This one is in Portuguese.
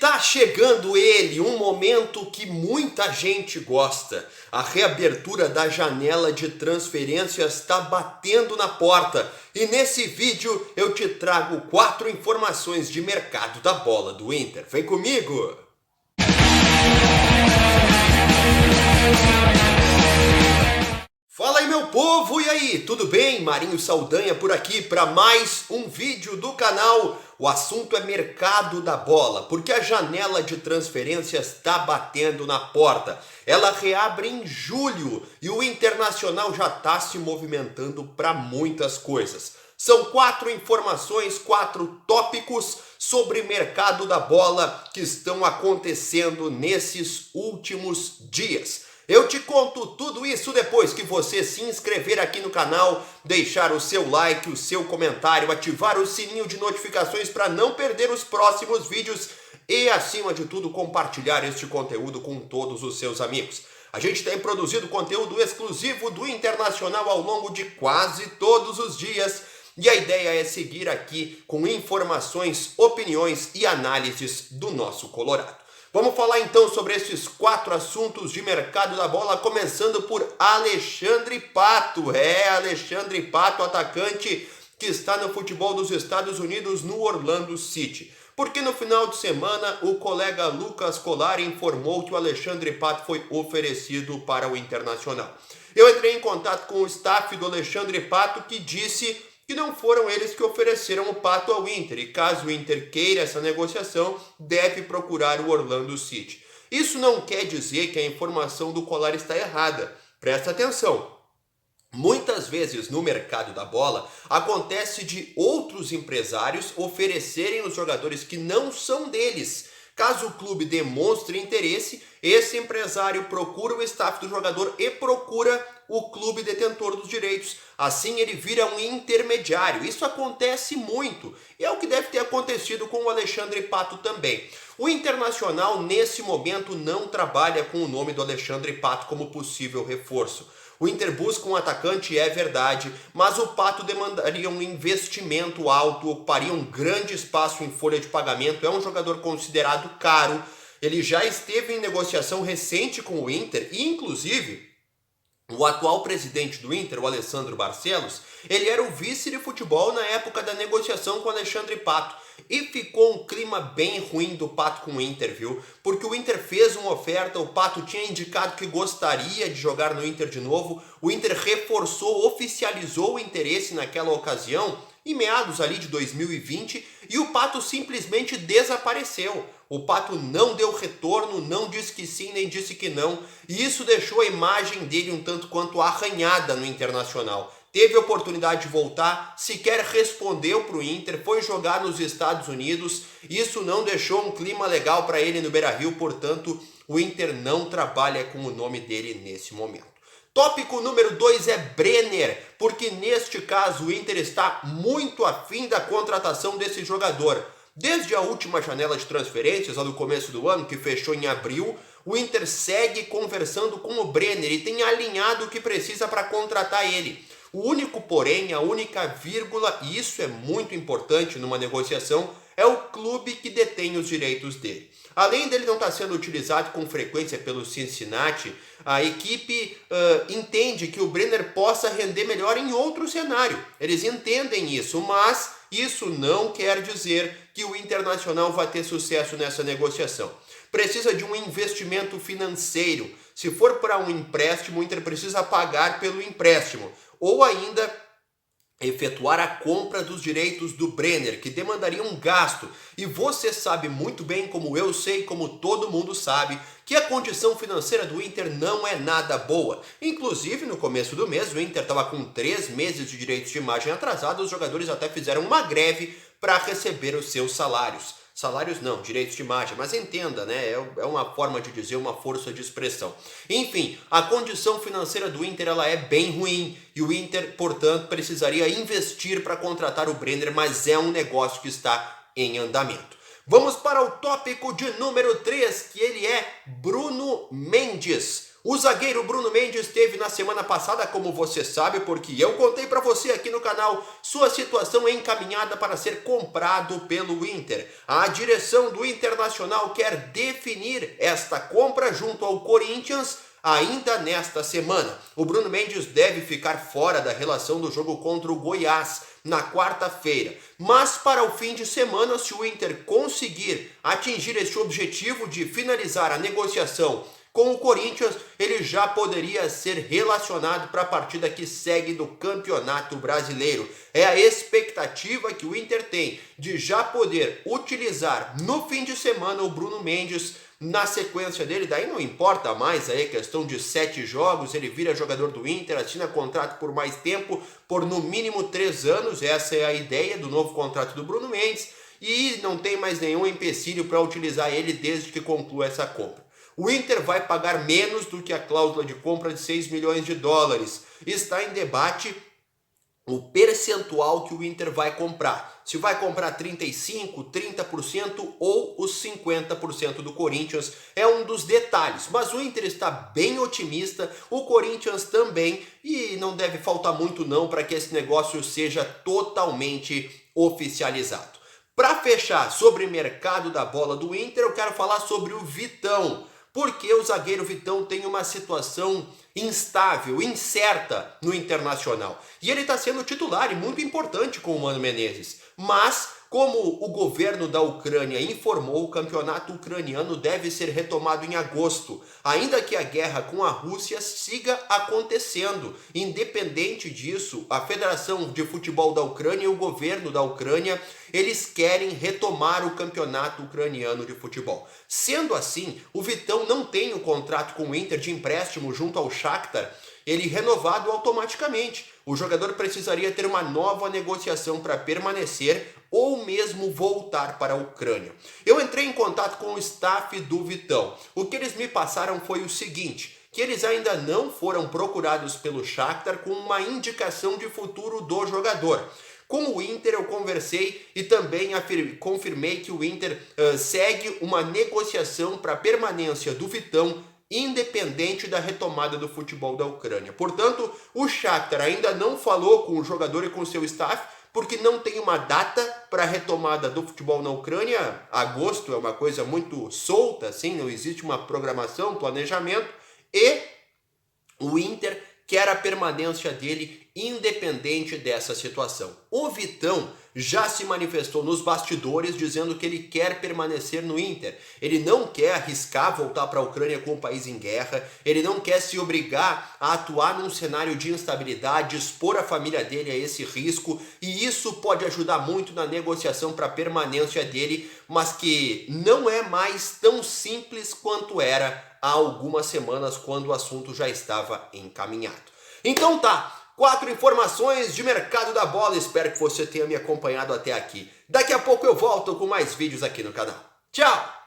Tá chegando ele, um momento que muita gente gosta. A reabertura da janela de transferências está batendo na porta. E nesse vídeo eu te trago 4 informações de mercado da bola do Inter. Vem comigo! Fala aí, meu povo, e aí, tudo bem? Marinho Saldanha por aqui para mais um vídeo do canal. O assunto é mercado da bola, porque a janela de transferências está batendo na porta. Ela reabre em julho e o Internacional já está se movimentando para muitas coisas. São 4 informações, 4 tópicos sobre mercado da bola que estão acontecendo nesses últimos dias. Eu te conto tudo isso depois que você se inscrever aqui no canal, deixar o seu like, o seu comentário, ativar o sininho de notificações para não perder os próximos vídeos e, acima de tudo, compartilhar este conteúdo com todos os seus amigos. A gente tem produzido conteúdo exclusivo do Internacional ao longo de quase todos os dias e a ideia é seguir aqui com informações, opiniões e análises do nosso Colorado. Vamos falar então sobre esses 4 assuntos de mercado da bola, começando por Alexandre Pato. Alexandre Pato, atacante que está no futebol dos Estados Unidos no Orlando City. Porque no final de semana o colega Lucas Colari informou que o Alexandre Pato foi oferecido para o Internacional. Eu entrei em contato com o staff do Alexandre Pato que disse que não foram eles que ofereceram o Pato ao Inter, e caso o Inter queira essa negociação, deve procurar o Orlando City. Isso não quer dizer que a informação do Colari está errada. Presta atenção. Muitas vezes no mercado da bola, acontece de outros empresários oferecerem os jogadores que não são deles. Caso o clube demonstre interesse, esse empresário procura o staff do jogador e procura o clube detentor dos direitos. Assim ele vira um intermediário. Isso acontece muito e é o que deve ter acontecido com o Alexandre Pato também. O Internacional nesse momento não trabalha com o nome do Alexandre Pato como possível reforço. O Inter busca um atacante, é verdade, mas o Pato demandaria um investimento alto, ocuparia um grande espaço em folha de pagamento, é um jogador considerado caro, ele já esteve em negociação recente com o Inter e, inclusive, o atual presidente do Inter, o Alessandro Barcelos, ele era o vice de futebol na época da negociação com o Alexandre Pato. E ficou um clima bem ruim do Pato com o Inter, viu? Porque o Inter fez uma oferta, o Pato tinha indicado que gostaria de jogar no Inter de novo, o Inter reforçou, oficializou o interesse naquela ocasião, em meados ali de 2020, e o Pato simplesmente desapareceu. O Pato não deu retorno, não disse que sim, nem disse que não, e isso deixou a imagem dele um tanto quanto arranhada no Internacional. Teve a oportunidade de voltar, sequer respondeu para o Inter, foi jogar nos Estados Unidos, isso não deixou um clima legal para ele no Beira-Rio, portanto, o Inter não trabalha com o nome dele nesse momento. Tópico número 2 é Brenner, porque neste caso o Inter está muito afim da contratação desse jogador. Desde a última janela de transferências, lá do começo do ano, que fechou em abril, o Inter segue conversando com o Brenner e tem alinhado o que precisa para contratar ele. O único porém, a única vírgula, e isso é muito importante numa negociação, é o clube que detém os direitos dele. Além dele não estar sendo utilizado com frequência pelo Cincinnati, a equipe entende que o Brenner possa render melhor em outro cenário. Eles entendem isso, mas isso não quer dizer que o Internacional vai ter sucesso nessa negociação. Precisa de um investimento financeiro. Se for para um empréstimo, o Inter precisa pagar pelo empréstimo. Ou ainda efetuar a compra dos direitos do Brenner, que demandaria um gasto. E você sabe muito bem, como eu sei, como todo mundo sabe, que a condição financeira do Inter não é nada boa. Inclusive, no começo do mês, o Inter estava com 3 meses de direitos de imagem atrasados, os jogadores até fizeram uma greve para receber os seus salários. Salários não, direitos de imagem, mas entenda, né? É uma forma de dizer, uma força de expressão. Enfim, a condição financeira do Inter ela é bem ruim e o Inter, portanto, precisaria investir para contratar o Brenner, mas é um negócio que está em andamento. Vamos para o tópico de número 3, que ele é Bruno Mendes. O O zagueiro Bruno Mendes esteve na semana passada, como você sabe, porque eu contei para você aqui no canal, sua situação é encaminhada para ser comprado pelo Inter. A direção do Internacional quer definir esta compra junto ao Corinthians ainda nesta semana. O Bruno Mendes deve ficar fora da relação do jogo contra o Goiás na quarta-feira. Mas para o fim de semana, se o Inter conseguir atingir esse objetivo de finalizar a negociação com o Corinthians, ele já poderia ser relacionado para a partida que segue do Campeonato Brasileiro. É a expectativa que o Inter tem de já poder utilizar no fim de semana o Bruno Mendes na sequência dele. Daí não importa mais aí a questão de 7 jogos, ele vira jogador do Inter, assina contrato por mais tempo, por no mínimo 3 anos, essa é a ideia do novo contrato do Bruno Mendes, e não tem mais nenhum empecilho para utilizar ele desde que conclua essa compra. O Inter vai pagar menos do que a cláusula de compra de 6 milhões de dólares. Está em debate o percentual que o Inter vai comprar. Se vai comprar 35%, 30% ou os 50% do Corinthians é um dos detalhes. Mas o Inter está bem otimista, o Corinthians também, e não deve faltar muito não para que esse negócio seja totalmente oficializado. Para fechar sobre o mercado da bola do Inter, eu quero falar sobre o Vitão. Porque o zagueiro Vitão tem uma situação instável, incerta no Internacional. E ele está sendo titular e muito importante com o Mano Menezes. Mas, como o governo da Ucrânia informou, o campeonato ucraniano deve ser retomado em agosto, ainda que a guerra com a Rússia siga acontecendo. Independente disso, a Federação de Futebol da Ucrânia e o governo da Ucrânia, eles querem retomar o campeonato ucraniano de futebol. Sendo assim, o Vitão não tem o contrato com o Inter de empréstimo junto ao Shakhtar, ele renovado automaticamente. O jogador precisaria ter uma nova negociação para permanecer ou mesmo voltar para a Ucrânia. Eu entrei em contato com o staff do Vitão. O que eles me passaram foi o seguinte, que eles ainda não foram procurados pelo Shakhtar com uma indicação de futuro do jogador. Com o Inter eu conversei e também confirmei que o Inter segue uma negociação para a permanência do Vitão independente da retomada do futebol da Ucrânia. Portanto, o Shakhtar ainda não falou com o jogador e com o seu staff, porque não tem uma data para a retomada do futebol na Ucrânia. Agosto é uma coisa muito solta, assim, não existe uma programação, planejamento, e o Inter quer a permanência dele independente dessa situação. O Vitão já se manifestou nos bastidores dizendo que ele quer permanecer no Inter. Ele não quer arriscar voltar para a Ucrânia com o país em guerra, ele não quer se obrigar a atuar num cenário de instabilidade, expor a família dele a esse risco, e isso pode ajudar muito na negociação para a permanência dele, mas que não é mais tão simples quanto era há algumas semanas, quando o assunto já estava encaminhado. Então tá, 4 informações de mercado da bola, espero que você tenha me acompanhado até aqui. Daqui a pouco eu volto com mais vídeos aqui no canal. Tchau!